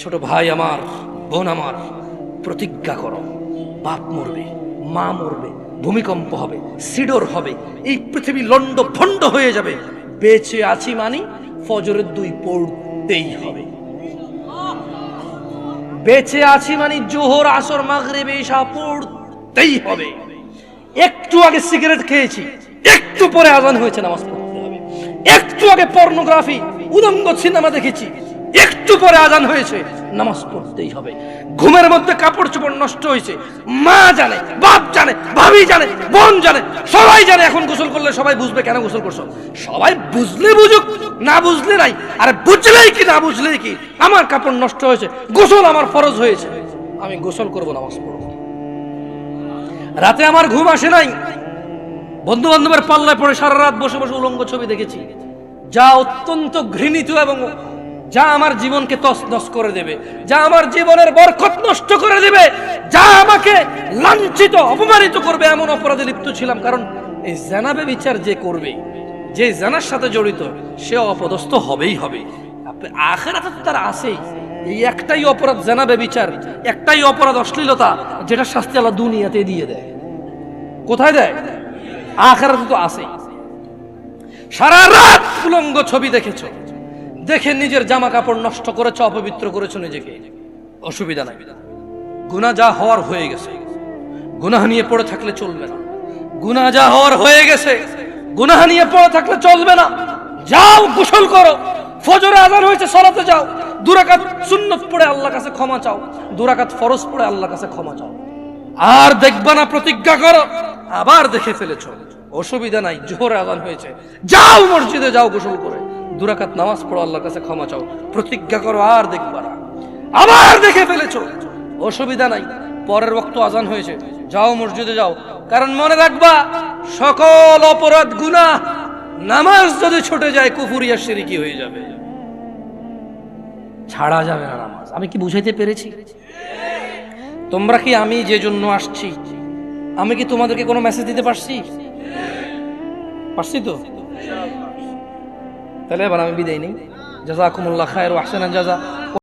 ছোট ভাই আমার, বোন আমার, প্রতিজ্ঞা করো, বাপ মরবে, মা মরবে, ভূমিকম্প হবে, সিডর হবে, এই পৃথিবী লন্ড ভন্ড হয়ে যাবে, বেঁচে আছি মানি ফজরের 2 পড়তেই হবে। বেঁচে আছি মানে জোহর, আসর, মাগরিব, ইশা পড়তেই হবে। একটু আগে সিগারেট খেয়েছি, একটু পরে আজান হয়েছে, নামাজ পড়তে হবে। একটু আগে পর্নোগ্রাফি, উলঙ্গ সিনেমা দেখেছি, একটু পরে আজান হয়েছে, নামাজ পড়তেই হবে। ঘুমের মধ্যে কাপড় চোপড় নষ্ট হয়েছে, মা জানে, বাপ জানে, ভাবি জানে, বোন জানে, সবাই জানে। এখন গোসল করলে সবাই বুঝবে কেন গোসল করছো। সবাই বুঝলে বুঝুক, না বুঝলে নাই। আরে বুঝলেই কি না বুঝলেই কি, আমার কাপড় নষ্ট হয়েছে, গোসল আমার ফরজ হয়েছে, আমি গোসল করবো, নামাজ পড়বো। রাতে আমার ঘুম আসে নাই, বন্ধু বান্ধবের পাল্লায় পড়ে সারা রাত বসে বসে উলঙ্গ ছবি দেখেছি, যা অত্যন্ত ঘৃণিত এবং যা আমার জীবনকে তছনছ করে দেবে, যা আমার জীবনের বরকত নষ্ট করে দেবে, যা আমাকে লাঞ্ছিত অপমানিত করবে, এমন অপরাধে লিপ্ত ছিলাম। কারণ এই জানাবে বিচার যে করবে, যে জানার সাথে জড়িত, সে অপদস্থ হবেই হবে। আখিরাতে তো তার আছেই। এই একটাই অপরাধ জানাবে বিচার, একটাই অপরাধ অশ্লীলতা, যেটা শাস্তি আল্লাহ দুনিয়াতে দিয়ে দেয়। কোথায় দেয়? আখিরাতে তো আছেই। সারা রাত উলঙ্গ ছবি দেখেছো, দেখে নিজের জামা কাপড় নষ্ট করেছো, অপবিত্র করেছো নিজেকে, অসুবিধা নাই। গুনাহ যা হওয়ার হয়ে গেছে, গুনাহ নিয়ে পড়ে থাকলে চলবে না। গুনাহ যা হওয়ার হয়ে গেছে, গুনাহ নিয়ে পড়ে থাকলে চলবে না। যাও গোসল করো, ফজরে আযান হয়েছে, সালাতে যাও, 2 রাকাত সুন্নাত পড়ে আল্লাহর কাছে ক্ষমা চাও, 2 রাকাত ফরজ পড়ে আল্লাহর কাছে ক্ষমা চাও। আর দেখবা না, প্রতিজ্ঞা করো। আবার দেখে ফেলেছো, অসুবিধা নাই, জোহর আযান হয়েছে, যাও মসজিদে, যাও গোসল করে 2 রাকাত নামাজ পড়ো, আল্লাহর কাছে ক্ষমা চাও, প্রতিজ্ঞা করো। আর দেখবা না। আবার দেখে ফেলেছো, অসুবিধা নাই, পরের ওয়াক্ত আযান হয়েছে, যাও মসজিদে যাও। কারণ মনে রাখবা, সকল অপরাধ গুনাহ নামাজ যদি ছুটে যায় কুফরিয়া শিরকি হয়ে যাবে, ছাড়া যাবে না নামাজ। আমি কি বুঝাইতে পেরেছি? তোমরা কি, আমি যে জন্য আসছি, আমি কি তোমাদেরকে কোনো মেসেজ দিতে পারছি? পারছি তো? তাহলে এবার আমি বিদায় নেই। জাযাকুমুল্লাহ খায়র ওয়া আহসানাল জাযা।